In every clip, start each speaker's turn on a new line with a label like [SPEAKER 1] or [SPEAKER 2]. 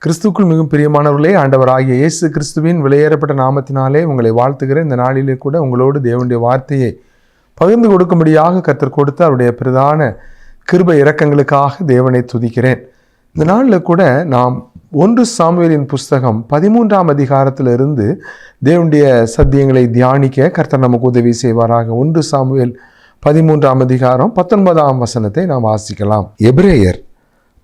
[SPEAKER 1] கிறிஸ்துக்குள் மிகவும் பிரியமானவர்களே, ஆண்டவராகிய இயேசு கிறிஸ்துவின் விலையேறப்பட்ட நாமத்தினாலே உங்களை வாழ்த்துகிற இந்த நாளிலே கூட உங்களோடு தேவனுடைய வார்த்தையை பகிர்ந்து கொடுக்கும்படியாக கர்த்தர் கொடுத்த அவருடைய பிரதான கிருபை இரக்கங்களுக்காக தேவனை துதிக்கிறேன். இந்த நாளில் கூட நாம் 1 சாமுவேலின் புஸ்தகம் 13ஆம் அதிகாரத்திலிருந்து தேவனுடைய சத்தியங்களை தியானிக்க கர்த்தர் நமக்கு உதவி செய்வாராக. 1 சாமுவேல் 13ஆம் அதிகாரம் 19ஆம் வசனத்தை நாம் வாசிக்கலாம். எபிரேயர்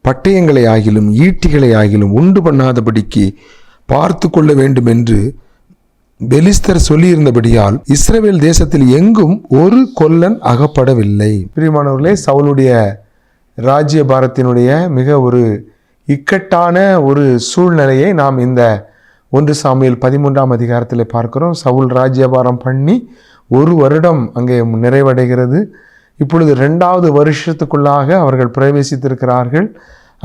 [SPEAKER 1] பட்டயங்களை ஆகிலும் ஈட்டிகளை ஆகிலும் உண்டு பண்ணாதபடிக்கு பார்த்து கொள்ள வேண்டும் என்று பெலிஸ்தர் சொல்லியிருந்தபடியால் இஸ்ரவேல் தேசத்தில் எங்கும் ஒரு கொல்லன் அகப்படவில்லை. பிரியமானவர்களே, சவுலுடைய ராஜ்யபாரத்தினுடைய மிக ஒரு இக்கட்டான ஒரு சூழ்நிலையை நாம் இந்த 1 சாமுவேல் 13ஆம் அதிகாரத்தில் பார்க்கிறோம். சவுல் ராஜ்யபாரம் பண்ணி 1 வருடம் அங்கே நிறைவடைகிறது. இப்பொழுது 2வது வருஷத்துக்குள்ளாக அவர்கள் பிரவேசித்திருக்கிறார்கள்.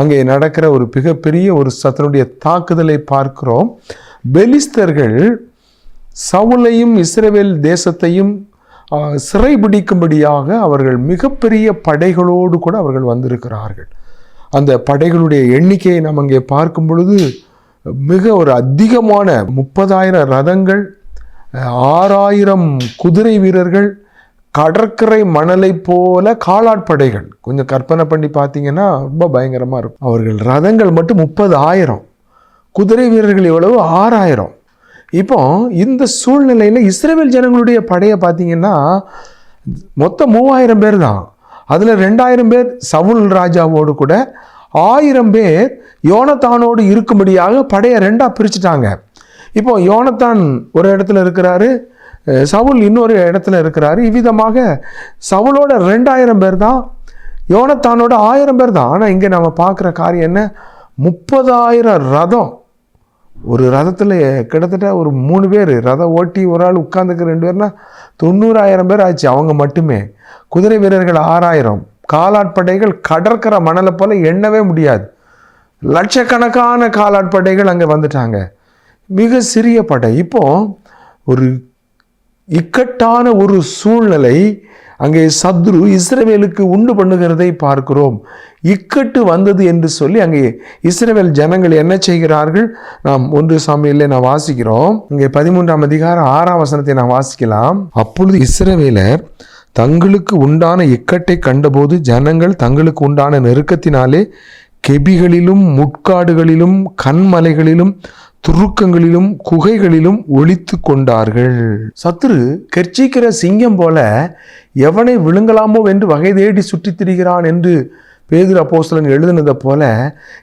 [SPEAKER 1] அங்கே நடக்கிற ஒரு மிகப்பெரிய ஒரு சத்துருடைய தாக்குதலை பார்க்கிறோம். பெலிஸ்தர்கள் சவுலையும் இஸ்ரவேல் தேசத்தையும் சிறைபிடிக்கும்படியாக அவர்கள் மிகப்பெரிய படைகளோடு கூட அவர்கள் வந்திருக்கிறார்கள். அந்த படைகளுடைய எண்ணிக்கையை நாம் அங்கே பார்க்கும் பொழுது மிக ஒரு அதிகமான 30,000 ரதங்கள், 6,000 குதிரை வீரர்கள், கடற்கரை மணலை போல காலாட்படைகள். கொஞ்சம் கற்பனை பண்ணி பார்த்தீங்கன்னா ரொம்ப பயங்கரமாக இருக்கும். அவர்கள் ரதங்கள் மட்டும் 30,000, குதிரை வீரர்கள் எவ்வளவு 6,000. இப்போ இந்த சூழ்நிலையில் இஸ்ரவேல் ஜனங்களுடைய படையை பார்த்தீங்கன்னா மொத்தம் 3,000 பேர் தான். அதில் 2,000 பேர் சவுல் ராஜாவோடு கூட, 1,000 பேர் யோனத்தானோடு இருக்கும்படியாக படையை 2ஆக பிரிச்சுட்டாங்க. இப்போ யோனத்தான் ஒரு இடத்துல இருக்கிறாரு, சவுல் இன்னொரு இடத்துல இருக்கிறாரு. இவ்விதமாக சவுலோட 2,000 பேர் தான், யோனத்தானோட 1,000 பேர் தான். ஆனால் இங்கே நம்ம பார்க்குற காரியம் என்ன, 30,000 ரதம். ஒரு ரதத்தில் கிட்டத்தட்ட ஒரு 3 பேர் ரதம் ஓட்டி ஒரு ஆள் உட்காந்துக்கு 2 பேர்னா 90,000 பேர் ஆச்சு அவங்க மட்டுமே. குதிரை வீரர்கள் 6,000, காலாட்படைகள் கடற்கரை மணலை போல எண்ணவே முடியாது. லட்சக்கணக்கான காலாட்படைகள் அங்கே வந்துட்டாங்க. மிக சிறிய படை. இப்போ ஒரு இக்கட்டான ஒரு சூழ்நிலை அங்கே சத்ரு இஸ்ரவேலுக்கு உண்டு பண்ணுகிறதை பார்க்கிறோம். இக்கட்டு வந்தது என்று சொல்லி அங்கே இஸ்ரவேல் ஜனங்கள் என்ன செய்கிறார்கள்? நாம் 1 சாமுவேலில் நாம் வாசிக்கிறோம். இங்கே 13ஆம் அதிகாரம் 6ஆம் வசனத்தை நாம் வாசிக்கலாம். அப்பொழுது இஸ்ரவேலர் தங்களுக்கு உண்டான இக்கட்டை கண்டபோது ஜனங்கள் தங்களுக்கு உண்டான நெருக்கத்தினாலே கெபிகளிலும் முட்காடுகளிலும் கண்மலைகளிலும் துருக்கங்களிலும் குகைகளிலும் ஒளித்து கொண்டார்கள். சத்துரு கெர்ச்சிக்கிற சிங்கம் போல எவனை விழுங்கலாமோ என்று வகை தேடி சுற்றித் திரிகிறான் என்று பேதுரு அப்போஸ்தலன் எழுதினதை போல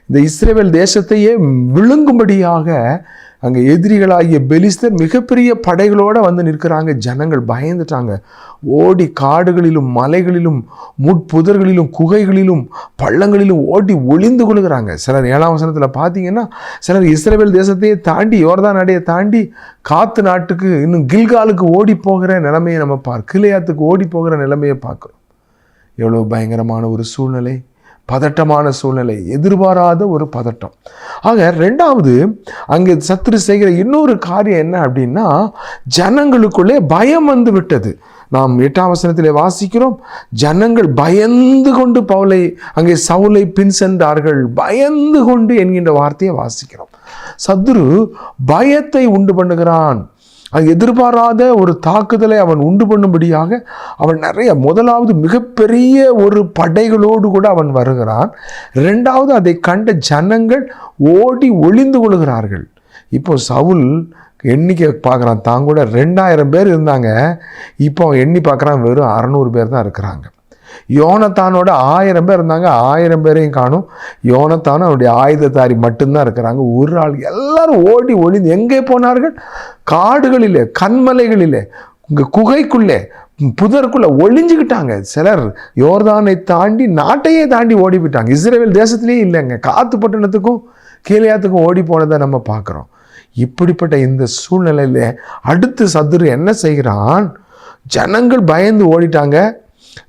[SPEAKER 1] இந்த இஸ்ரவேல் தேசத்தையே விழுங்கும்படியாக அங்கே எதிரிகளாகிய பெலிஸ்தர் மிகப்பெரிய படைகளோடு வந்து நிற்கிறாங்க. ஜனங்கள் பயந்துட்டாங்க. ஓடி காடுகளிலும் மலைகளிலும் முட்புதர்களிலும் குகைகளிலும் பள்ளங்களிலும் ஓடி ஒளிந்து கொள்கிறாங்க. சிலர் 7ஆம் வசனத்தில் பார்த்தீங்கன்னா சிலர் இஸ்ரவேல் தேசத்தையே தாண்டி யோர்தான் நடையை தாண்டி காத்து நாட்டுக்கு இன்னும் கில்காலுக்கு ஓடி போகிற நிலைமையை நம்ம கிலியாத்துக்கு ஓடி போகிற நிலைமையை பார்க்குறோம். எவ்வளோ பயங்கரமான ஒரு சூழ்நிலை, பதட்டமான சூழ்நிலை, எதிர்பாராத ஒரு பதட்டம். ஆக 2வது அங்கே சத்துரு செய்கிற இன்னொரு காரியம் என்ன அப்படின்னா, ஜனங்களுக்குள்ளே பயம் வந்து விட்டது. நாம் 8ஆம் வசனத்திலே வாசிக்கிறோம், ஜனங்கள் பயந்து கொண்டு அங்கே சவுலை பின் சென்றார்கள். பயந்து கொண்டு என்கின்ற வார்த்தையை வாசிக்கிறோம். சத்துரு பயத்தை உண்டு பண்ணுகிறான். அது எதிர்பாராத ஒரு தாக்குதலை அவன் உண்டு பண்ணும்படியாக அவன் முதலாவது மிகப்பெரிய ஒரு படைகளோடு கூட அவன் வருகிறான். 2வது அதை கண்ட ஜனங்கள் ஓடி ஒளிந்து கொள்கிறார்கள். இப்போ சவுல் எண்ணிக்கை பார்க்குறான், தான் கூட 2,000 பேர் இருந்தாங்க. இப்போ எண்ணி பார்க்குறான், வெறும் 600 பேர் தான் இருக்கிறாங்க. யோனத்தானோட 1,000 பேர் இருந்தாங்க, 1,000 பேரையும் காணும். யோனத்தானும் அவருடைய ஆயுததாரி மட்டும்தான் இருக்கிறாங்க. ஒரு ஆள். எல்லாரும் ஓடி ஒளிந்து எங்கே போனார்கள்? காடுகளிலே, கண்மலைகளிலே, குகைக்குள்ளே, புதருக்குள்ளே ஒளிஞ்சுக்கிட்டாங்க. சிலர் யோர்தானை தாண்டி நாட்டையே தாண்டி ஓடி போயிட்டாங்க. இஸ்ரவேல் தேசத்திலேயே இல்லைங்க, காத்து பட்டணத்துக்கும் கீலேயாத்துக்கும் ஓடி போனதை நம்ம பார்க்குறோம். இப்படிப்பட்ட இந்த சூழ்நிலையில் அடுத்து சத்துரு என்ன செய்கிறான்? ஜனங்கள் பயந்து ஓடிட்டாங்க.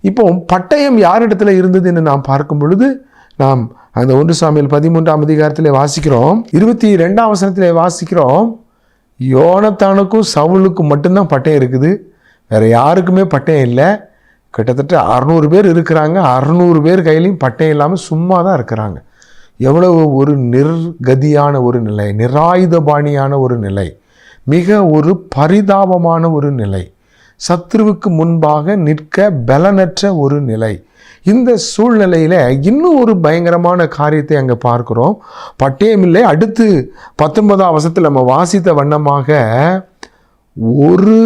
[SPEAKER 1] இப்போ பட்டயம் யாரிடத்துல இருந்தது என்று நாம் பார்க்கும் பொழுது நாம் அந்த 1 சாமுவேல் 13ஆம் அதிகாரத்திலே வாசிக்கிறோம். 22ஆம் வசனத்திலே வாசிக்கிறோம், யோனத்தானுக்கும் சவுலுக்கும் மட்டும்தான் பட்டயம் இருக்குது, வேற யாருக்குமே பட்டயம் இல்லை. கிட்டத்தட்ட 600 பேர் இருக்கிறாங்க. 600 பேர் கையிலையும் பட்டயம் இல்லாமல் சும்மா தான் இருக்கிறாங்க. எவ்வளவு ஒரு நிர்கதியான ஒரு நிலை, நிராயுதபாணியான ஒரு நிலை, மிக ஒரு பரிதாபமான ஒரு நிலை, சத்ருவுக்கு முன்பாக நிற்க பலனற்ற ஒரு நிலை. இந்த சூழ்நிலையில இன்னும் ஒரு பயங்கரமான காரியத்தை அங்கே பார்க்கிறோம். பட்டயமில்லை. அடுத்து 19ஆம் வசனத்தில் நம்ம வாசித்த வண்ணமாக ஒரு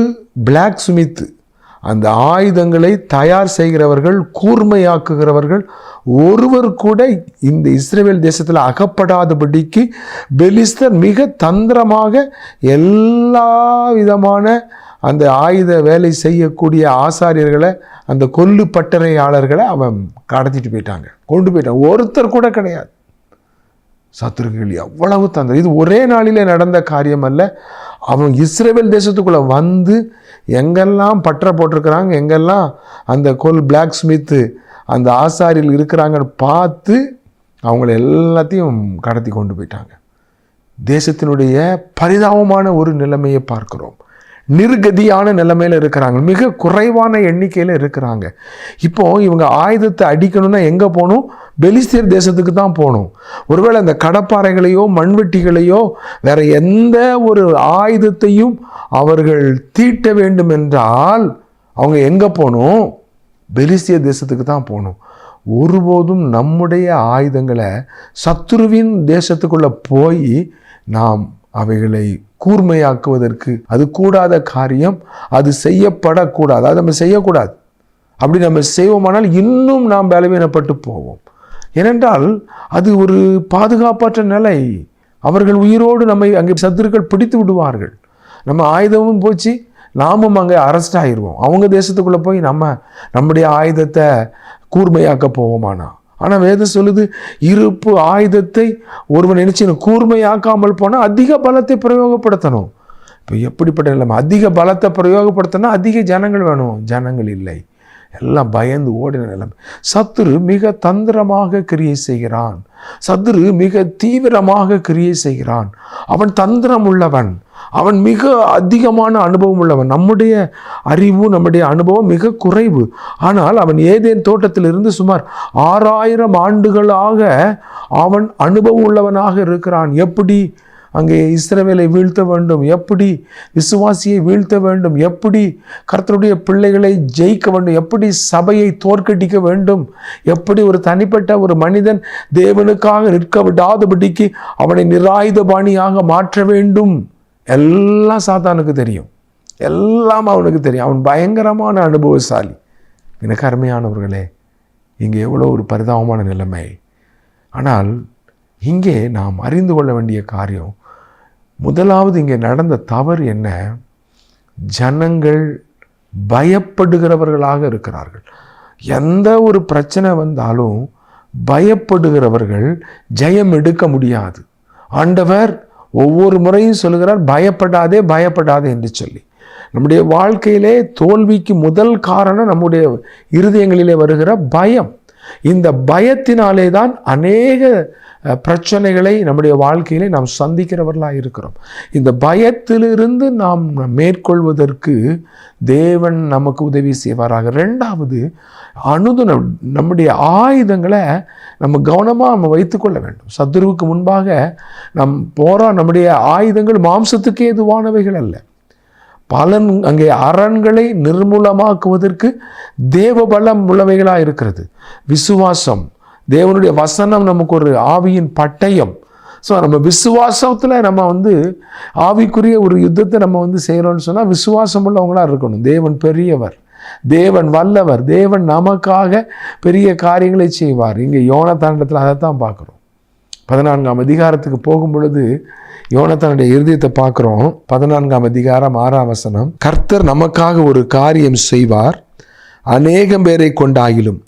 [SPEAKER 1] பிளாக் ஸ்மித், அந்த ஆயுதங்களை தயார் செய்கிறவர்கள், கூர்மையாக்குகிறவர்கள் ஒருவர் கூட இந்த இஸ்ரவேல் தேசத்தில் அகப்படாதபடிக்கு பெலிஸ்தர் மிக தந்திரமாக எல்லா விதமான அந்த ஆயுத வேலை செய்யக்கூடிய ஆசாரியர்களை, அந்த கொல்லு பட்டறையாளர்களை அவன் கடத்திட்டு போயிட்டாங்க, கொண்டு போயிட்டான். ஒருத்தர் கூட கிடையாது. சத்துருக்கள் எவ்வளவு தந்திரம்! இது ஒரே நாளிலே நடந்த காரியம் அல்ல. அவன் இஸ்ரவேல் தேசத்துக்குள்ளே வந்து எங்கெல்லாம் பற்ற போட்டிருக்கிறாங்க, எங்கெல்லாம் அந்த பிளாக் ஸ்மித்து அந்த ஆசாரியில் இருக்கிறாங்கன்னு பார்த்து அவங்கள எல்லாத்தையும் கடத்தி கொண்டு போயிட்டாங்க. தேசத்தினுடைய பரிதாபமான ஒரு நிலைமையை பார்க்கிறோம். நிர்கதியான நிலைமையில் இருக்கிறாங்க, மிக குறைவான எண்ணிக்கையில் இருக்கிறாங்க. இப்போ இவங்க ஆயுதத்தை அடிக்கணும்னா எங்கே போகணும்? பெலிஸ்தியர் தேசத்துக்கு தான் போகணும். ஒருவேளை அந்த கடப்பாறைகளையோ மண்வெட்டிகளையோ வேற எந்த ஒரு ஆயுதத்தையும் அவர்கள் தீட்ட வேண்டும் என்றால் அவங்க எங்கே போகணும்? பெலிஸ்தியர் தேசத்துக்கு தான் போகணும். ஒருபோதும் நம்முடைய ஆயுதங்களை சத்துருவின் தேசத்துக்குள்ளே போய் நாம் அவைகளை கூர்மையாக்குவதற்கு அது கூடாத காரியம், அது செய்யப்படக்கூடாது, அதை நம்ம செய்யக்கூடாது. அப்படி நம்ம செய்வோமானால் இன்னும் நாம் பலவீனப்பட்டு போவோம். ஏனென்றால் அது ஒரு பாதுகாப்பற்ற நிலை. அவர்கள் உயிரோடு நம்மை அங்கே சத்துருக்கள் பிடித்து விடுவார்கள். நம்ம ஆயுதமும் போச்சு, நாமும் அங்கே அரெஸ்ட் ஆகிடுவோம். அவங்க தேசத்துக்குள்ளே போய் நம்முடைய ஆயுதத்தை கூர்மையாக்க போவோமானா? ஆனால் வேதம் சொல்லுது, இருப்பு ஆயுதத்தை ஒருவன் நினைச்சு கூர்மையாக்காமல் போனால் அதிக பலத்தை பிரயோகப்படுத்தணும். இப்போ எப்படிப்பட்ட நிலைமை? அதிக பலத்தை பிரயோகப்படுத்தினா அதிக ஜனங்கள் வேணும், ஜனங்கள் இல்லை, எல்லாம் பயந்து ஓடின நிலைமை. சத்துரு மிக தந்திரமாக கிரியை செய்கிறான். சத்துரு மிக தீவிரமாக கிரியை செய்கிறான். அவன் தந்திரம் உள்ளவன், அவன் மிக அதிகமான அனுபவம் உள்ளவன். நம்முடைய அறிவு, நம்முடைய அனுபவம் மிக குறைவு. ஆனால் அவன் ஏதேன் தோட்டத்திலிருந்து சுமார் 6000 ஆண்டுகளாக அவன் அனுபவம் உள்ளவனாக இருக்கிறான். எப்படி அங்கே இஸ்ரவேலை வீழ்த்த வேண்டும், எப்படி விசுவாசியை வீழ்த்த வேண்டும், எப்படி கர்த்தருடைய பிள்ளைகளை ஜெயிக்க வேண்டும், எப்படி சபையை தோற்கடிக்க வேண்டும், எப்படி ஒரு தனிப்பட்ட ஒரு மனிதன் தேவனுக்காக நிற்க விடாதபடிக்கு அவனை நிராயுதபாணியாக மாற்ற வேண்டும், எல்லாம் சாத்தானுக்கு தெரியும், எல்லாம் அவனுக்கு தெரியும். அவன் பயங்கரமான அனுபவசாலி. எனக்கு அருமையானவர்களே, இங்கே எவ்வளோ ஒரு பரிதாபமான நிலைமை. ஆனால் இங்கே நாம் அறிந்து கொள்ள வேண்டிய காரியம், முதலாவது இங்கே நடந்த தவறு என்ன? ஜனங்கள் பயப்படுகிறவர்களாக இருக்கிறார்கள். எந்த ஒரு பிரச்சனை வந்தாலும் பயப்படுகிறவர்கள் ஜெயம் எடுக்க முடியாது. ஆண்டவர் ஒவ்வொரு முறையும் சொல்லுகிறார், பயப்படாதே பயப்படாதே என்று சொல்லி. நம்முடைய வாழ்க்கையிலே தோல்விக்கு முதல் காரணம் நம்முடைய இருதயங்களிலே வருகிற பயம். இந்த பயத்தினாலே தான் அநேக பிரச்சனைகளை நம்முடைய வாழ்க்கையிலே நாம் சந்திக்கிறவர்களாக இருக்கிறோம். இந்த பயத்திலிருந்து நாம் மேற்கொள்வதற்கு தேவன் நமக்கு உதவி செய்வாராக. ரெண்டாவது, அனுதினம் நம்முடைய ஆயுதங்களை நம்ம கவனமாக நம்ம வைத்துக்கொள்ள வேண்டும். சத்துருவுக்கு முன்பாக நம் நம்முடைய ஆயுதங்கள் மாம்சத்துக்கு ஏதுவானவைகள் அல்ல. பலன் அங்கே அரண்களை நிர்மூலமாக்குவதற்கு தேவ பலம் உள்ளவைகளாக இருக்கிறது. விசுவாசம், தேவனுடைய வசனம் நமக்கு ஒரு ஆவியின் பட்டயம். ஸோ நம்ம விசுவாசத்தில் நம்ம ஆவிக்குரிய ஒரு யுத்தத்தை நம்ம செய்கிறோம்னு சொன்னால் விசுவாசம் உள்ளவங்களாக இருக்கணும். தேவன் பெரியவர், தேவன் வல்லவர், தேவன் நமக்காக பெரிய காரியங்களை செய்வார். இங்கே யோனத்தானிடத்தில் அதைத்தான் பார்க்குறோம். 14ஆம் அதிகாரத்துக்கு போகும் பொழுது யோனத்தானுடைய இருதயத்தை பார்க்குறோம். 14ஆம் அதிகாரம் 6ஆம் வசனம், கர்த்தர் நமக்காக ஒரு காரியம் செய்வார், அநேகம் பேரை கொண்டாயிலும்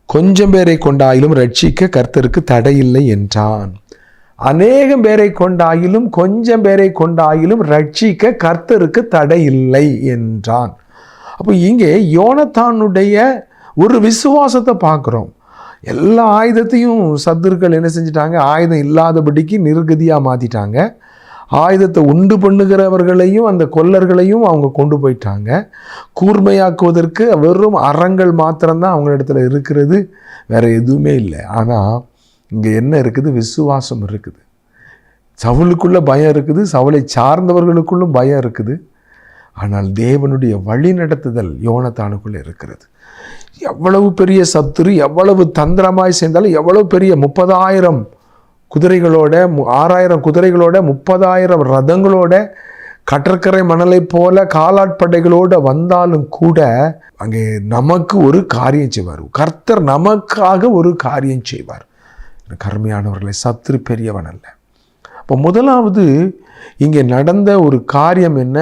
[SPEAKER 1] கொஞ்சம் பேரை கொண்டாயிலும் ரட்சிக்க கர்த்தருக்கு தடையில்லை என்றான். அநேகம் பேரை கொண்டாயிலும் கொஞ்சம் பேரை கொண்டாயிலும் ரட்சிக்க கர்த்தருக்கு தடையில்லை என்றான். அப்போ இங்கே யோனத்தானுடைய ஒரு விசுவாசத்தை பார்க்குறோம். எல்லா ஆயுதத்தையும் சத்துருக்கள் என்ன செஞ்சிட்டாங்க? ஆயுதம் இல்லாதபடிக்கு நிர்கதியாக மாற்றிட்டாங்க. ஆயுதத்தை உண்டு பண்ணுகிறவர்களையும் அந்த கொல்லர்களையும் அவங்க கொண்டு போயிட்டாங்க. கூர்மையாக்குவதற்கு வெறும் அறங்கள் மாத்திரம்தான் அவங்களிடத்துல இருக்கிறது, வேற எதுவுமே இல்லை. ஆனால் இங்கே என்ன இருக்குது? விசுவாசம் இருக்குது. சவுலுக்குள்ள பயம் இருக்குது, சவுலை சார்ந்தவர்களுக்குள்ளும் பயம் இருக்குது. ஆனால் தேவனுடைய வழி நடத்துதல் யோனத்தானுக்குள்ளே இருக்கிறது. எவ்வளவு பெரிய சத்துரு எவ்வளவு தந்திரமாய் சேர்ந்தாலும், எவ்வளவு பெரிய 30,000 குதிரைகளோட 6,000 குதிரைகளோட 30,000 ரதங்களோட கடற்கரை மணலை போல காலாட்படைகளோடு வந்தாலும் கூட அங்கே நமக்கு ஒரு காரியம் செய்வார். கர்த்தர் நமக்காக ஒரு காரியம் செய்வார். கருமையானவர்களை, சத்துரு பெரியவன் அல்ல. இப்போ முதலாவது இங்கே நடந்த ஒரு காரியம் என்ன?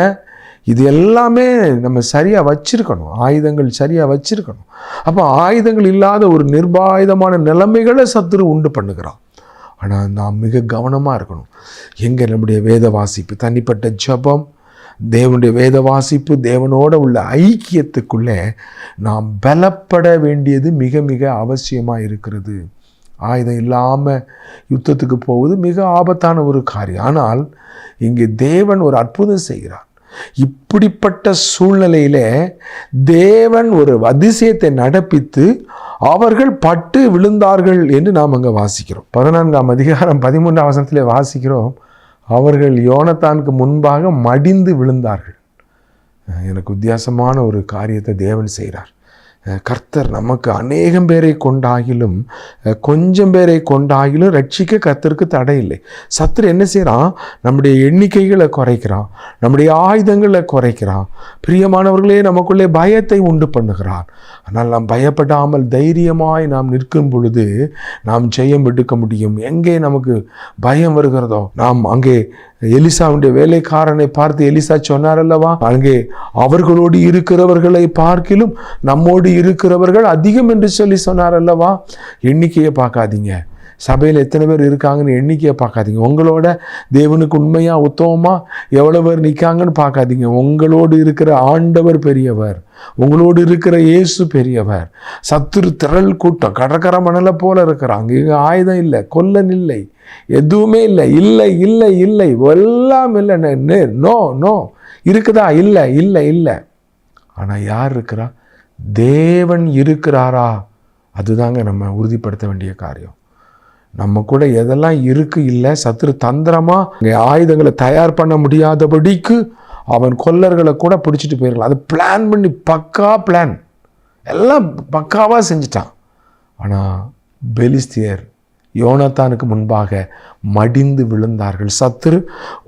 [SPEAKER 1] இது எல்லாமே நம்ம சரியாக வச்சிருக்கணும், ஆயுதங்கள் சரியாக வச்சிருக்கணும். அப்போ ஆயுதங்கள் இல்லாத ஒரு நிர்பாயுதமான நிலைமைகளை சத்துரு உண்டு பண்ணுகிறான். ஆனால் நாம் மிக கவனமாக இருக்கணும். எங்கே நம்முடைய வேத வாசிப்பு, தனிப்பட்ட ஜபம், தேவனுடைய வேத வாசிப்பு, தேவனோட உள்ள ஐக்கியத்துக்குள்ளே நாம் பலப்பட வேண்டியது மிக மிக அவசியமாக இருக்கிறது. ஆயுதம் இல்லாமல் யுத்தத்துக்கு போவது மிக ஆபத்தான ஒரு காரியம். ஆனால் இங்கே தேவன் ஒரு அற்புதம் செய்கிறார். இப்படிப்பட்ட சூழ்நிலையில தேவன் ஒரு அதிசயத்தை நடப்பித்து அவர்கள் பட்டு விழுந்தார்கள் என்று நாம் அங்கே வாசிக்கிறோம். 14ஆம் அதிகாரம் 13ஆம் வசனத்திலே வாசிக்கிறோம், அவர்கள் யோனத்தானுக்கு முன்பாக மடிந்து விழுந்தார்கள். எனக்கு வித்தியாசமான ஒரு காரியத்தை தேவன் செய்கிறார். கர்த்தர் நமக்கு அநேகம் பேரை கொண்டாகிலும் கொஞ்சம் பேரை கொண்டாகிலும் ரட்சிக்க கர்த்தருக்கு தடை இல்லை. சத்துரு என்ன செய்கிறான்? நம்முடைய எண்ணிக்கைகளை குறைக்கிறான், நம்முடைய ஆயுதங்களை குறைக்கிறான். பிரியமானவர்களே, நமக்குள்ளே பயத்தை உண்டு பண்ணுகிறான். ஆனால் நாம் பயப்படாமல் தைரியமாய் நாம் நிற்கும் பொழுது நாம் ஜெயம் எடுக்க முடியும். எங்கே நமக்கு பயம் வருகிறதோ, நாம் அங்கே எலிசாவுடைய வேலைக்காரனை பார்த்து எலிசா சொன்னார் அல்லவா, அங்கே அவர்களோடு இருக்கிறவர்களை பார்க்கிலும் நம்மோடு இருக்கிறவர்கள் அதிகம் என்று சொல்லி சொன்னார் அல்லவா. எண்ணிக்கையை பார்க்காதீங்க, சபையில் எத்தனை பேர் இருக்காங்கன்னு எண்ணிக்கையை பார்க்காதீங்க. உங்களோட தேவனுக்கு உண்மையாக உத்தமமாக எவ்வளோ பேர் நிற்காங்கன்னு பார்க்காதீங்க. உங்களோடு இருக்கிற ஆண்டவர் பெரியவர், உங்களோடு இருக்கிற இயேசு பெரியவர். சத்துரு திரள் கூட்டம் கடற்கரை மணலை போல இருக்கிறாங்க. இங்கே ஆயுதம் இல்லை, கொல்லன் இல்லை, எதுவுமே இல்லை, இல்லை இல்லை இல்லை, எல்லாம் இல்லை. நோ நோ இருக்குதா? இல்லை இல்லை இல்லை. ஆனால் யார் இருக்கிறா? தேவன் இருக்கிறாரா? அதுதாங்க நம்ம உறுதிப்படுத்த வேண்டிய காரியம். நம்ம கூட எதெல்லாம் இருக்கு இல்லை, சத்துரு தந்திரமாக ஆயுதங்களை தயார் பண்ண முடியாதபடிக்கு அவன் கொல்லர்களை கூட பிடிச்சிட்டு போயிருக்கலாம். அது பிளான் பண்ணி பக்கா பிளான் எல்லாம் பக்காவாக செஞ்சிட்டான். ஆனால் பெலிஸ்தியர் யோனத்தானுக்கு முன்பாக மடிந்து விழுந்தார்கள். சத்துரு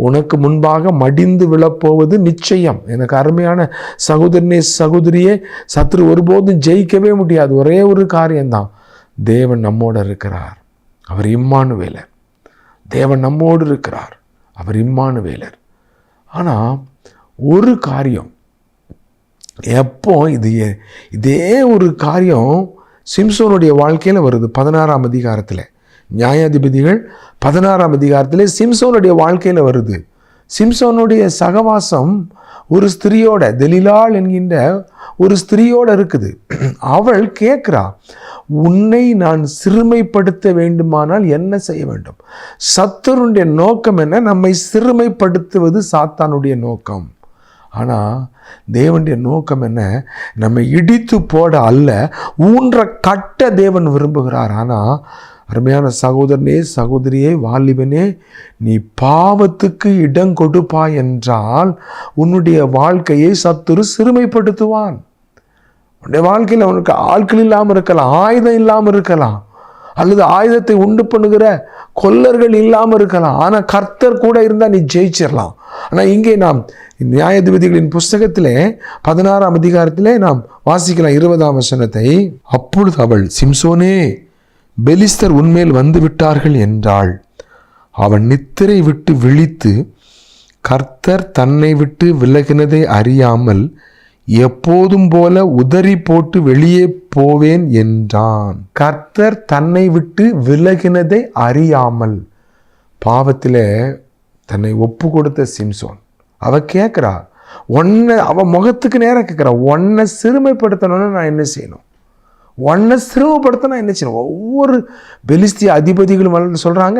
[SPEAKER 1] உனக்கு முன்பாக மடிந்து விழப்போவது நிச்சயம். எனக்கு அருமையான சகோதரனே சகோதரியே, சத்துரு ஒருபோதும் ஜெயிக்கவே முடியாது. ஒரே ஒரு காரியம்தான், தேவன் நம்மோடு இருக்கிறார், அவர் இம்மானுவேலர். தேவன் நம்மோடு இருக்கிறார், அவர் இம்மானுவேலர். ஆனால் ஒரு காரியம், எப்போ இதே ஒரு காரியம் சிம்சோனுடைய வாழ்க்கையில் வருது. 16ஆம் அதிகாரத்தில், நியாயாதிபதிகள் 16ஆம் அதிகாரத்தில் சிம்சோனுடைய வாழ்க்கையில் வருது. சிம்சோனுடைய சகவாசம் ஒரு ஸ்திரியோட, தெலிலாள் என்கின்ற ஒரு ஸ்திரியோடு இருக்குது. அவள் கேட்குறா, உன்னை நான் சிறுமைப்படுத்த வேண்டுமானால் என்ன செய்ய வேண்டும்? சத்துருடைய நோக்கம் என்ன? நம்மை சிறுமைப்படுத்துவது சாத்தானுடைய நோக்கம். ஆனால் தேவனுடைய நோக்கம் என்ன? நம்மை இடித்து போட அல்ல, ஊன்ற கட்ட தேவன் விரும்புகிறார். ஆனால் அருமையான சகோதரனே சகோதரியே வாலிபனே, நீ பாவத்துக்கு இடம் கொடுப்பாய் என்றால் உன்னுடைய வாழ்க்கையை சத்துரு சிறுமைப்படுத்துவான். உன்னுடைய வாழ்க்கையில் உனக்கு ஆட்கள் இல்லாமல் இருக்கலாம், ஆயுதம் இல்லாமல் இருக்கலாம், அல்லது ஆயுதத்தை உண்டு பண்ணுகிற கொல்லர்கள் இல்லாமல் இருக்கலாம். ஆனால் கர்த்தர் கூட இருந்தால் நீ ஜெயிச்சிடலாம். ஆனால் இங்கே நாம் நியாயாதிபதிகளின் புஸ்தகத்திலே 16ஆம் அதிகாரத்திலே நாம் வாசிக்கலாம் 20ஆம் வசனத்தை. அப்பொழுது அவள், சிம்சோனே, பெலிஸ்தர் உன்மேல் வந்து விட்டார்கள் என்றாள். அவன் நித்திரை விட்டு விழித்து கர்த்தர் தன்னை விட்டு விலகினதை அறியாமல் எப்போதும் போல உதறி போட்டு வெளியே போவேன் என்றான். கர்த்தர் தன்னை விட்டு விலகினதை அறியாமல், பாவத்தில் தன்னை ஒப்பு கொடுத்த சிம்சோன், அவ கேட்குறா, அவன் முகத்துக்கு நேரம் கேட்குறா, உன்னை சிறுமைப்படுத்தணும்னு நான் என்ன செய்யணும்? உன்னை சிறுமைப்படுத்தினா என்ன செய்யணும்? ஒவ்வொரு பெலிஸ்திய அதிபதிகளும் சொல்கிறாங்க,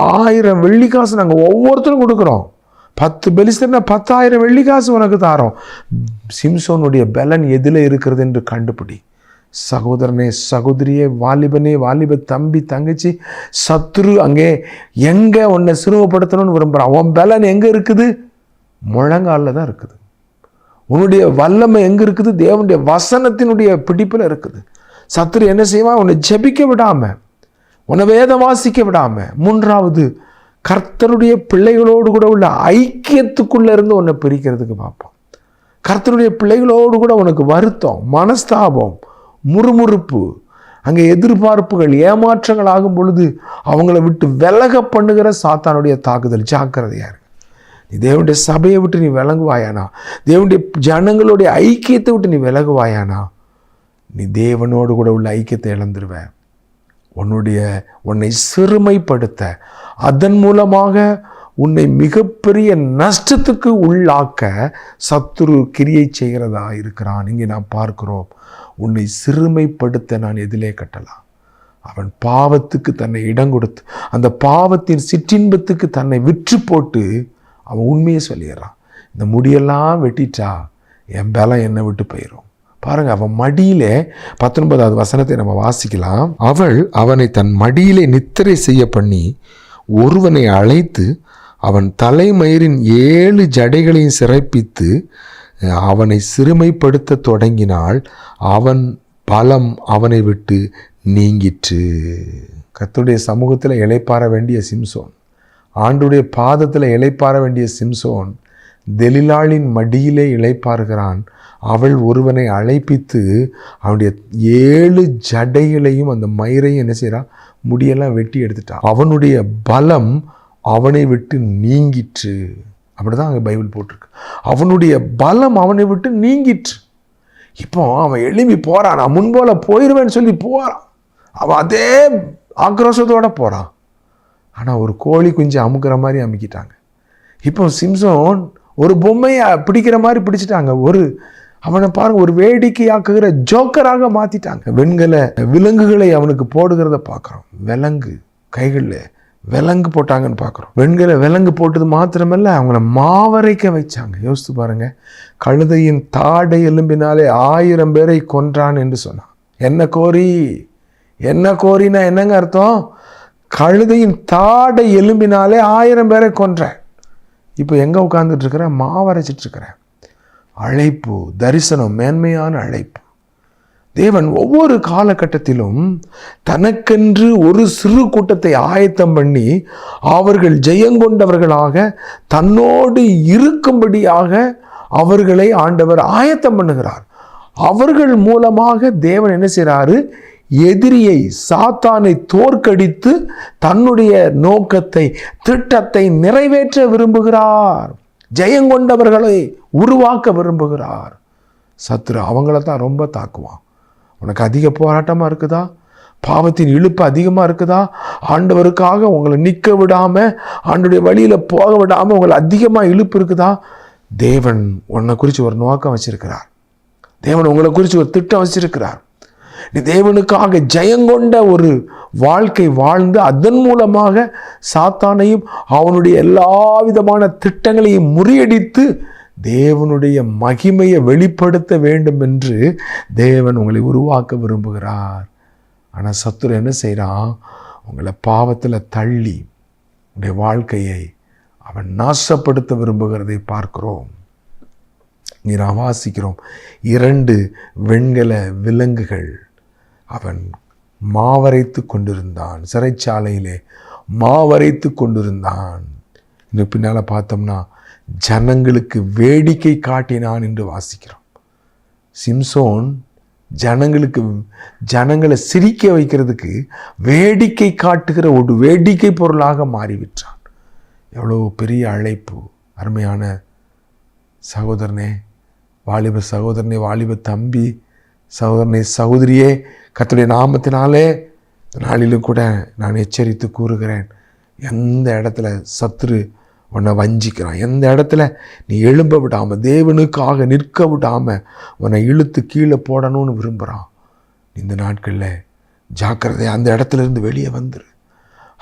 [SPEAKER 1] 1000 வெள்ளிக்காசு நாங்கள் ஒவ்வொருத்தரும் கொடுக்குறோம். 10 பெலிஸ்தர்னா 10,000 வெள்ளிக்காசு உனக்கு தாரோம். சிம்சோனுடைய பலன் எதில் இருக்கிறது என்று கண்டுபிடி. சகோதரனே, சகோதரியே, வாலிபனே, வாலிப தம்பி, தங்கச்சி, சத்துரு அங்கே எங்கே உன்னை சிறுமப்படுத்தணும்னு விரும்புகிறான். உன் பலன் எங்கே இருக்குது? முழங்காலில் தான் இருக்குது. உன்னுடைய வல்லமை எங்கே இருக்குது? தேவனுடைய வசனத்தினுடைய பிடிப்பில் இருக்குது. சத்துரு என்ன செய்வான்? உன்னை ஜெபிக்க விடாமல், உன்னை வேதம் வாசிக்க விடாமல். மூன்றாவது, கர்த்தருடைய பிள்ளைகளோடு கூட உள்ள ஐக்கியத்துக்குள்ளே இருந்து உன்னை பிரிக்கிறதுக்கு பார்ப்பான். கர்த்தருடைய பிள்ளைகளோடு கூட உனக்கு வருத்தம், மனஸ்தாபம், முறுமுறுப்பு, அங்கே எதிர்பார்ப்புகள், ஏமாற்றங்கள் ஆகும் பொழுது அவங்கள விட்டு விலக பண்ணுகிற சாத்தானுடைய தாக்குதல். ஜாக்கிரதையா இருக்கு. நீ தேவனுடைய சபையை விட்டு நீ விலகுவாயானா, தேவனுடைய ஜனங்களுடைய ஐக்கியத்தை விட்டு நீ விலகுவாயானா, நீ தேவனோடு கூட உள்ள ஐக்கியத்தை இழந்துருவ. உன்னை சிறுமைப்படுத்த, அதன் மூலமாக உன்னை மிகப்பெரிய நஷ்டத்துக்கு உள்ளாக்க சத்துரு கிரியை செய்கிறதா இருக்கிறான். இங்கே நாம் பார்க்கிறோம், உன்னை சிறுமைப்படுத்த நான் எதிலே கட்டலாம். அவன் பாவத்துக்கு தன்னை இடம் கொடுத்து, அந்த பாவத்தின் சிற்றின்பத்துக்கு தன்னை விற்று போட்டு அவன் உண்மையை சொல்லிடுறான். இந்த முடியெல்லாம் வெட்டிட்டா என் பலம் என்னை விட்டு போயிடும். பாருங்க, அவன் மடியிலே 19வது வசனத்தை நம்ம வாசிக்கலாம். அவள் அவனை தன் மடியிலே நித்திரை செய்ய பண்ணி ஒருவனை அழைத்து அவன் தலைமயிரின் 7 ஜடைகளையும் சிறைப்பித்து அவனை சிறுமைப்படுத்த தொடங்கினாள். அவன் பலம் அவனை விட்டு நீங்கிற்று. கர்த்தருடைய சமூகத்தில் இளைப்பாற வேண்டிய சிம்சோன், ஆண்டுடைய பாதத்தில் இளைப்பாற வேண்டிய சிம்சோன் தெலிலாளின் மடியிலே இளைப்பாறுகிறான். அவள் ஒருவனை அழைப்பித்து அவனுடைய 7 ஜடைகளையும் அந்த மயிரையும் என்ன செய்கிறா? முடியெல்லாம் வெட்டி எடுத்துட்டான். அவனுடைய பலம் அவனை விட்டு நீங்கிற்று. அப்படிதான் அங்கே பைபிள் போட்டிருக்கு. அவனுடைய பலம் அவனை விட்டு நீங்கிற்று. இப்போ அவன் எழும்பி போறான். நான் முன்போல போயிடுவேன்னு சொல்லி போறான். அவன் அதே ஆக்ரோஷத்தோட போறான். ஆனால் ஒரு கோழி குஞ்சு அமுக்கிற மாதிரி அமுக்கிட்டாங்க. இப்போ சிம்சோன் ஒரு பொம்மையை பிடிக்கிற மாதிரி பிடிச்சிட்டாங்க. அவனை பாருங்க, ஒரு வேடிக்கையாக்குகிற ஜோக்கராக மாத்திட்டாங்க. வெண்கல விலங்குகளை அவனுக்கு போடுகிறத பார்க்குறோம். விலங்கு கைகளில் விலங்கு போட்டாங்கன்னு பார்க்குறோம். வெண்கல விலங்கு போட்டது மாத்திரமல்ல, அவங்கள மாவரைக்க வச்சாங்க. யோசித்து பாருங்க, கழுதையின் தாடை எலும்பினாலே 1000 பேரை கொன்றான் என்று சொன்னான். என்ன கோரினா என்னங்க அர்த்தம்? கழுதையின் தாடை எலும்பினாலே 1000 பேரை கொன்றேன். இப்போ எங்கே உட்கார்ந்துட்டு இருக்கிறேன்? மாவரைச்சிட்டு இருக்கிறேன். அழைப்பு, தரிசனம், மேன்மையான அழைப்பு. தேவன் ஒவ்வொரு காலகட்டத்திலும் தனக்கென்று ஒரு சிறு கூட்டத்தை ஆயத்தம் பண்ணி அவர்கள் ஜெயங்கொண்டவர்களாக தன்னோடு இருக்கும்படியாக அவர்களை ஆண்டவர் ஆயத்தம் பண்ணுகிறார். அவர்கள் மூலமாக தேவன் என்ன செய்கிறாரு? எதிரியை, சாத்தானை தோற்கடித்து தன்னுடைய நோக்கத்தை, திட்டத்தை நிறைவேற்ற விரும்புகிறார். ஜெயங்கொண்டவர்களை உருவாக்க விரும்புகிறார். சத்துரு அவங்கள தான் ரொம்ப தாக்குவான். உனக்கு அதிக போராட்டமாக இருக்குதா? பாவத்தின் இழுப்பு அதிகமாக இருக்குதா? ஆண்டவருக்காக உங்களை நிற்க விடாமல், ஆண்டுடைய வழியில் போக விடாமல் உங்களை அதிகமாக இழுப்பு இருக்குதா? தேவன் உன்னை குறித்து ஒரு நோக்கம் வச்சிருக்கிறார். தேவன் உங்களை குறித்து ஒரு திட்டம் வச்சிருக்கிறார். நீ தேவனுக்காக ஜெயங்கொண்ட ஒரு வாழ்க்கை வாழ்ந்து அதன் மூலமாக சாத்தானையும் அவனுடைய எல்லா விதமான திட்டங்களையும் முறியடித்து தேவனுடைய மகிமையை வெளிப்படுத்த வேண்டும் என்று தேவன் உங்களை உருவாக்க விரும்புகிறார். ஆனால் சத்துரு என்ன செய்கிறான்? உங்களை பாவத்தில் தள்ளி உங்களுடைய வாழ்க்கையை அவன் நாசப்படுத்த விரும்புகிறதை பார்க்கிறோம். இங்கே நாம் வாசிக்கிறோம், 2 வெண்கல விலங்குகள் அவன் மாவரைத்து கொண்டிருந்தான். சிறைச்சாலையிலே மாவரைத்து கொண்டிருந்தான். இன்னும் பின்னால் பார்த்தோம்னா ஜனங்களுக்கு வேடிக்கை காட்டினான் என்று வாசிக்கிறோம். சிம்சோன் ஜனங்களை சிரிக்க வைக்கிறதுக்கு வேடிக்கை காட்டுகிற ஒரு வேடிக்கை பொருளாக மாறிவிட்டான். எவ்வளோ பெரிய அழைப்பு! அருமையான சகோதரனே, வாலிப சகோதரனே, வாலிப தம்பி, சகோதரனே, சகோதரியே, கர்த்தருடைய நாமத்தினாலே நாளிலும் கூட நான் எச்சரித்து கூறுகிறேன். எந்த இடத்துல சத்துரு உன்னை வஞ்சிக்கிறான், எந்த இடத்துல நீ எழும்ப விடாமல், தேவனுக்காக நிற்க விடாமல் உன்னை இழுத்து கீழே போடணும்னு விரும்புகிறான், இந்த நாட்களில் ஜாக்கிரதை. அந்த இடத்துல இருந்து வெளியே வந்துரு.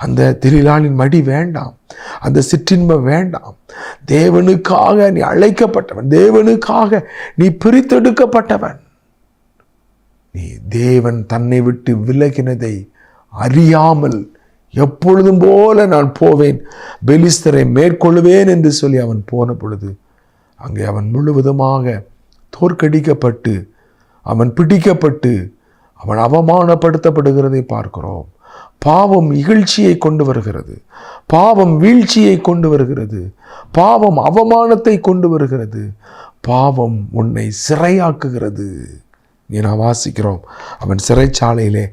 [SPEAKER 1] அந்த திரிலாளின் மடி வேண்டாம், அந்த சிற்றின்பம் வேண்டாம். தேவனுக்காக நீ அழைக்கப்பட்டவன், தேவனுக்காக நீ பிரித்தெடுக்கப்பட்டவன். நீ தேவன் தன்னை விட்டு விலகினதை அறியாமல் எப்பொழுதும் போல நான் போவேன், பெலிஸ்தரை மேற்கொள்வேன் என்று சொல்லி அவன் போன பொழுது அங்கே அவன் முழுவதுமாக தோற்கடிக்கப்பட்டு அவன் பிடிக்கப்பட்டு அவன் அவமானப்படுத்தப்படுகிறதை பார்க்கிறோம். பாவம் இகழ்ச்சியை கொண்டு வருகிறது, பாவம் வீழ்ச்சியை கொண்டு வருகிறது, பாவம் அவமானத்தை கொண்டு வருகிறது, பாவம் உன்னை சிறையாக்குகிறது. நான் வாசிக்கிறோம், அவன் சிறைச்சாலையிலே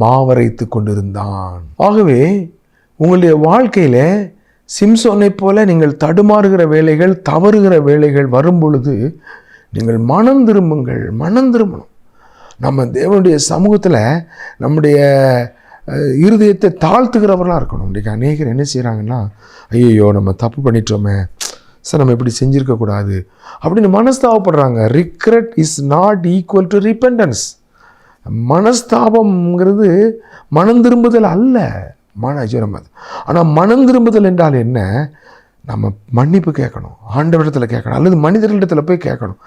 [SPEAKER 1] மாவரைத்து கொண்டிருந்தான். ஆகவே உங்களுடைய வாழ்க்கையில சிம்சோனை போல நீங்கள் தடுமாறுகிற வேலைகள், தவறுகிற வேலைகள் வரும் பொழுது நீங்கள் மனம் திரும்பணும். நம்ம தேவனுடைய சமூகத்தில் நம்முடைய இருதயத்தை தாழ்த்துகிறவர்களாக இருக்கணும். இன்றைக்கு அநேகர் என்ன செய்கிறாங்கன்னா, ஐயோ நம்ம தப்பு பண்ணிட்டோமே, சார் நம்ம இப்படி செஞ்சுருக்கக்கூடாது அப்படின்னு மனஸ்தாபப்படுறாங்க. Regret is not equal to repentance. மனஸ்தாபம்ங்கிறது மனம் திரும்புதல் அல்ல. ஆனால் மனம் திரும்புதல் என்றால் என்ன? நம்ம மன்னிப்பு கேட்கணும், ஆண்டவரிடத்தில் கேட்கணும், அல்லது மனிதர்களிடத்தில் போய் கேட்கணும்.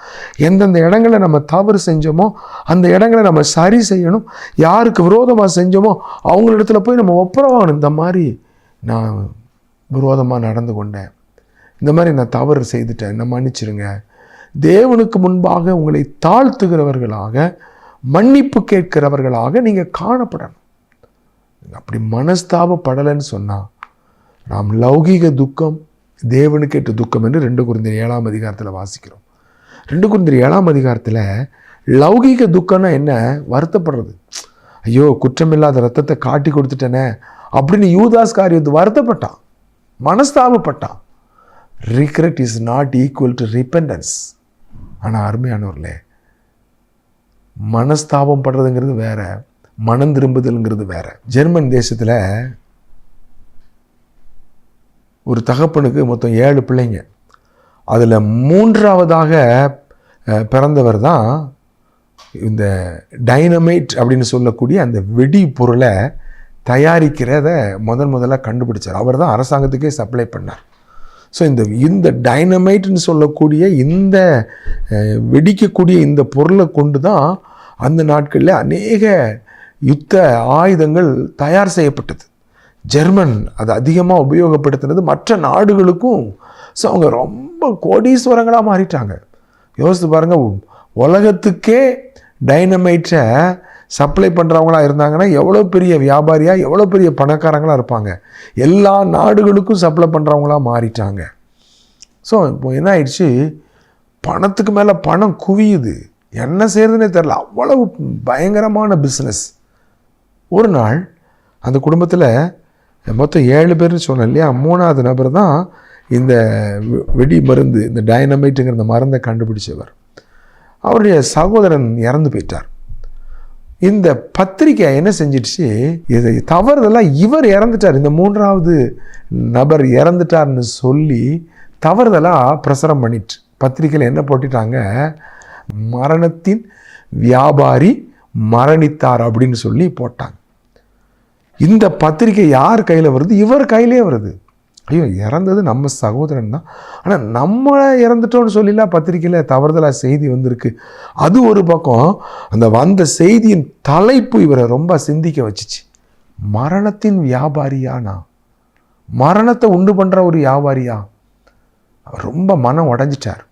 [SPEAKER 1] எந்தெந்த இடங்களை நம்ம தவறு செஞ்சோமோ அந்த இடங்களை நம்ம சரி செய்யணும். யாருக்கு விரோதமாக செஞ்சோமோ அவங்களிடத்துல போய் நம்ம ஒப்புரவாகணும். இந்த மாதிரி நான் விரோதமாக நடந்து கொண்டேன், இந்த மாதிரி நான் தவறு செய்துட்டேன், என்ன மன்னிச்சிருங்க. தேவனுக்கு முன்பாக உங்களை தாழ்த்துகிறவர்களாக, மன்னிப்பு கேட்கிறவர்களாக நீங்கள் காணப்படணும். அப்படி மனஸ்தாபப்படலைன்னு சொன்னால் நாம் லௌகீக துக்கம், தேவனுக்கேற்ற துக்கம் என்று 2 கொரிந்தியர் 7ஆம் அதிகாரத்தில் வாசிக்கிறோம். 2 கொரிந்தியர் 7ஆம் அதிகாரத்தில் லௌகீக துக்கம்னா என்ன? வருத்தப்படுறது. ஐயோ குற்றமில்லாத ரத்தத்தை காட்டி கொடுத்துட்டேனே அப்படின்னு யூதாஸ் காரியத்து வருத்தப்பட்டான், மனஸ்தாபப்பட்டான். Regret is not equal to repentance. ஆனால் அருமையானவர்களே, மனஸ்தாபம் படுறதுங்கிறது வேற, மனம் திரும்புதல்ங்கிறது வேற. ஜெர்மன் தேசத்தில் ஒரு தகப்பனுக்கு மொத்தம் 7 பிள்ளைங்க. அதில் 3ஆவதாக பிறந்தவர் தான் இந்த டைனமைட் அப்படின்னு சொல்லக்கூடிய அந்த வெடி பொருளை தயாரிக்கிறத முதல்ல கண்டுபிடிச்சார். அவர் தான் அரசாங்கத்துக்கே சப்ளை பண்ணார். ஸோ இந்த டைனமைட்னு சொல்லக்கூடிய இந்த வெடிக்கக்கூடிய இந்த பொருளை கொண்டு தான் அந்த நாட்களில் அநேக யுத்த ஆயுதங்கள் தயார் செய்யப்பட்டது. ஜெர்மன் அதை அதிகமாக உபயோகப்படுத்தினது மற்ற நாடுகளுக்கும். ஸோ அவங்க ரொம்ப கோடீஸ்வரங்களாக மாறிட்டாங்க. யோசித்து பாருங்கள், உலகத்துக்கே டைனமைட்டை சப்ளை பண்ணுறவங்களா இருந்தாங்கன்னா எவ்வளோ பெரிய வியாபாரியாக, எவ்வளோ பெரிய பணக்காரங்களாக இருப்பாங்க. எல்லா நாடுகளுக்கும் சப்ளை பண்ணுறவங்களாக மாறிட்டாங்க. ஸோ இப்போ என்ன ஆயிடுச்சு, பணத்துக்கு மேலே பணம் குவியுது, என்ன செய்யறதுன்னே தெரில, அவ்வளவு பயங்கரமான பிஸ்னஸ். ஒரு நாள் அந்த குடும்பத்தில் மொத்தம் 7 பேர்னு சொன்னேன் இல்லையா, 3ஆவது நபர் தான் இந்த வெடி மருந்து, இந்த டைனமைட்டுங்கிற இந்த மருந்தை கண்டுபிடிச்சவர். அவருடைய சகோதரன் இறந்து போயிட்டார். இந்த பத்திரிக்கை என்ன செஞ்சிடுச்சு, இதை தவறுதெல்லாம் இவர் இறந்துட்டார், இந்த 3ஆவது நபர் இறந்துட்டார்னு சொல்லி தவறுதலாக பிரசுரம் பண்ணிட்டு பத்திரிக்கையில் என்ன போட்டுட்டாங்க, மரணத்தின் வியாபாரி மரணித்தார் அப்படின்னு சொல்லி போட்டாங்க. இந்த பத்திரிக்கை யார் கையில் வருது? இவர் கையிலே வருது. ஐயோ, இறந்தது நம்ம சகோதரன் தான், ஆனால் நம்ம இறந்துட்டோன்னு சொல்லிலாம் பத்திரிக்கையில் தவறுதலாக செய்தி வந்திருக்கு. அது ஒரு பக்கம். அந்த வந்த செய்தியின் தலைப்பு இவரை ரொம்ப சிந்திக்க வச்சிச்சு. மரணத்தின் வியாபாரியானா, மரணத்தை உண்டு பண்ணுற ஒரு வியாபாரியா? அவர் ரொம்ப மனம் உடைஞ்சிட்டார்.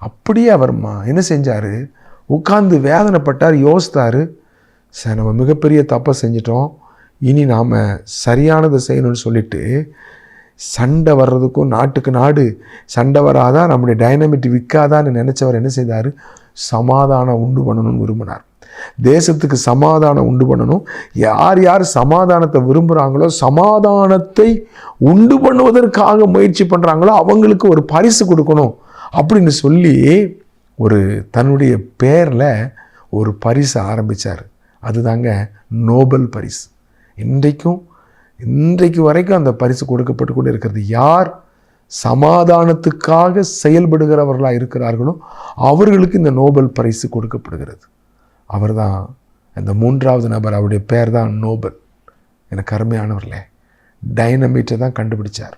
[SPEAKER 1] அப்படியே அவர் என்ன செஞ்சார், உட்கார்ந்து வேதனைப்பட்டார், யோசித்தார். சார் நம்ம மிகப்பெரிய தப்பை செஞ்சிட்டோம், இனி நாம் சரியானதை செய்யணும்னு சொல்லிட்டு சண்டை வர்றதுக்கும், நாட்டுக்கு நாடு சண்டை வராதா, நம்முடைய டைனமிட் விற்காதான்னு நினச்சவர் என்ன செய்தார், சமாதானம் உண்டு பண்ணணும்னு விரும்பினார். தேசத்துக்கு சமாதானம் உண்டு பண்ணணும். யார் யார் சமாதானத்தை விரும்புகிறாங்களோ, சமாதானத்தை உண்டு பண்ணுவதற்காக முயற்சி பண்ணுறாங்களோ அவங்களுக்கு ஒரு பரிசு கொடுக்கணும் அப்படின்னு சொல்லி ஒரு தன்னுடைய பேரில் ஒரு பரிசு ஆரம்பித்தார். அதுதாங்க நோபல் பரிசு. இன்றைக்கு வரைக்கும் அந்த பரிசு கொடுக்கப்பட்டு கொண்டு இருக்கிறது. யார் சமாதானத்துக்காக செயல்படுகிறவர்களாக இருக்கிறார்களோ அவர்களுக்கு இந்த நோபல் பரிசு கொடுக்கப்படுகிறது. அவர் தான் இந்த 3ஆவது நபர், அவருடைய பேர் தான் நோபல். எனக்கு அருமையானவர்களே, டைனமைட்டை தான் கண்டுபிடிச்சார்.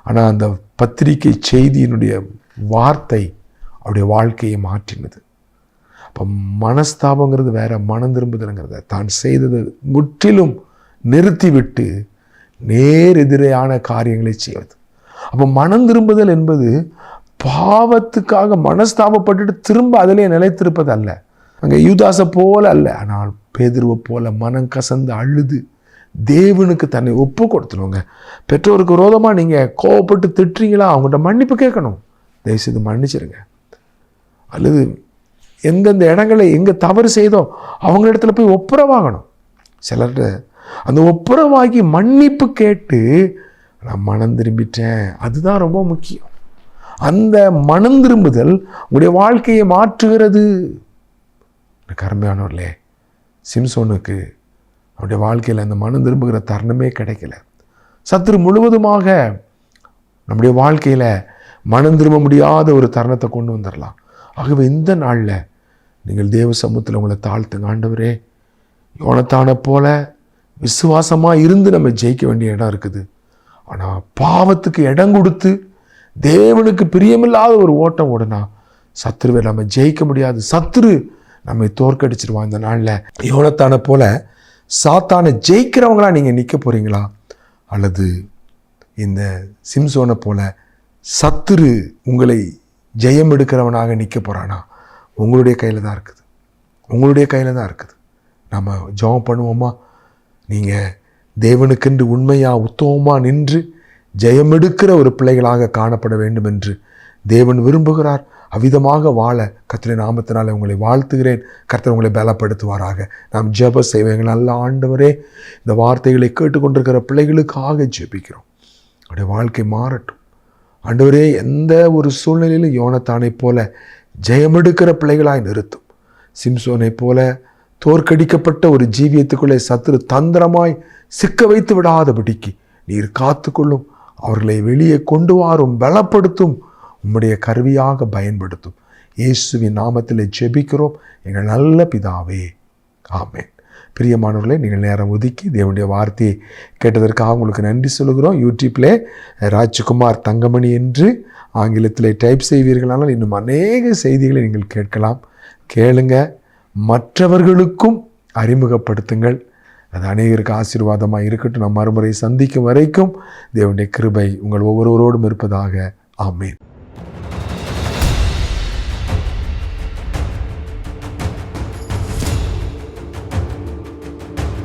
[SPEAKER 1] ஆனால் அந்த பத்திரிகை செய்தியினுடைய வார்த்தை அவருடைய வாழ்க்கையை மாற்றினது. அப்போ மனஸ்தாபங்கிறது வேற, மனம் திரும்புதல்ங்கிறத தான் செய்தது முற்றிலும் நிறுத்திவிட்டு நேர் எதிரான காரியங்களை செய்வது. அப்போ மனம் திரும்புதல் என்பது பாவத்துக்காக மனஸ்தாபப்பட்டுட்டு திரும்ப அதிலே நிலைத்திருப்பது அல்ல. அங்கே யூதாசை போல அல்ல, ஆனால் பேதுருவை போல மனம் கசந்து அழுது தேவனுக்கு தன்னை ஒப்பு கொடுத்துருவோங்க. பெற்றோருக்கு விரோதமாக நீங்கள் கோவப்பட்டு திட்டுறீங்களா, அவங்கள்ட்ட மன்னிப்பு கேட்கணும். தயவுசெய்து மன்னிச்சிருங்க. அல்லது எந்தெந்த இடங்களை எங்கே தவறு செய்தோ அவங்க இடத்துல போய் ஒப்புரவாகணும். சிலர்கிட்ட அந்த ஒப்புரவாகி மன்னிப்பு கேட்டு நான் மனம் திரும்பிட்டேன், அதுதான் ரொம்ப முக்கியம். அந்த மனம் திரும்புதல் உங்களுடைய வாழ்க்கையை மாற்றுகிறது. கருமையானவர்களே, சிம்சோனுக்கு அவருடைய வாழ்க்கையில் அந்த மனம் திரும்புகிற தருணமே கிடைக்கல. சத்துரு முழுவதுமாக நம்முடைய வாழ்க்கையில் மனம் திரும்ப முடியாத ஒரு தருணத்தை கொண்டு வந்துடலாம். ஆகவே இந்த நாளில் நீங்கள் தேவ சமூகத்தில் உங்களை தாழ்த்துங்க. ஆண்டவரே, யோனத்தானை போல விசுவாசமாக இருந்து நம்ம ஜெயிக்க வேண்டிய இடம் இருக்குது. ஆனால் பாவத்துக்கு இடம் கொடுத்து தேவனுக்கு பிரியமில்லாத ஒரு ஓட்டம் ஓடுனா சத்துருவை நம்ம ஜெயிக்க முடியாது. சத்துரு நம்மை தோற்கடிச்சிருவான். இந்த நாளில் யோனத்தானை போல சாத்தானை ஜெயிக்கிறவங்களா நீங்கள் நிற்க போகிறீங்களா, அல்லது இந்த சிம்சோனை போல சத்துரு உங்களை ஜெயம் எடுக்கிறவனாக நிற்க போகிறானா? உங்களுடைய கையில் தான் இருக்குது, உங்களுடைய கையில் தான் இருக்குது. நம்ம ஜெபம் பண்ணுவோமா? நீங்கள் தேவனுக்கென்று உண்மையாக உத்தமமாக நின்று ஜெயமெடுக்கிற ஒரு பிள்ளைகளாக காணப்பட வேண்டும் என்று தேவன் விரும்புகிறார். அவ்விதமாக வாழ கர்த்தருடைய நாமத்தினால் உங்களை வாழ்த்துகிறேன். கர்த்தர் உங்களை பலப்படுத்துவாராக. நாம் ஜெப செய்வீங்க. நல்ல ஆண்டவரே, இந்த வார்த்தைகளை கேட்டுக்கொண்டிருக்கிற பிள்ளைகளுக்காக ஜெபிக்கிறோம். அவருடைய வாழ்க்கை மாறட்டும். ஆண்டவரே, எந்த ஒரு சூழ்நிலையிலும் யோனத்தானை போல ஜெயமெடுக்கிற பிள்ளைகளாய் நிறுத்தும். சிம்சோனை போல தோற்கடிக்கப்பட்ட ஒரு ஜீவியத்துக்குள்ளே சத்துரு தந்திரமாய் சிக்க வைத்து விடாதபடிக்கு நீர் காத்துக்கொள்ளும். அவர்களை வெளியே கொண்டு வாரும், பலப்படுத்தும், உம்முடைய கருவியாக பயன்படுத்தும். இயேசுவின் நாமத்தில் ஜெபிக்கிறோம் எங்கள் நல்ல பிதாவே, ஆமென். பிரியமானவர்களே, நீங்கள் நேரம் ஒதுக்கி தேவனுடைய வார்த்தையை கேட்டதற்காக உங்களுக்கு நன்றி சொல்கிறோம். யூடியூப்பில் ராஜ்குமார் தங்கமணி என்று ஆங்கிலத்தில் டைப் செய்வீர்களானால் இன்னும் அநேக செய்திகளை நீங்கள் கேட்கலாம். கேளுங்க, மற்றவர்களுக்கும் அறிமுகப்படுத்துங்கள். அது அநேகருக்கு ஆசீர்வாதமாக இருக்கட்டும். நம் மறுமுறை சந்திக்கும் வரைக்கும் தேவனுடைய கிருபை உங்கள் ஒவ்வொருவரோடும் இருப்பதாக. ஆமென்.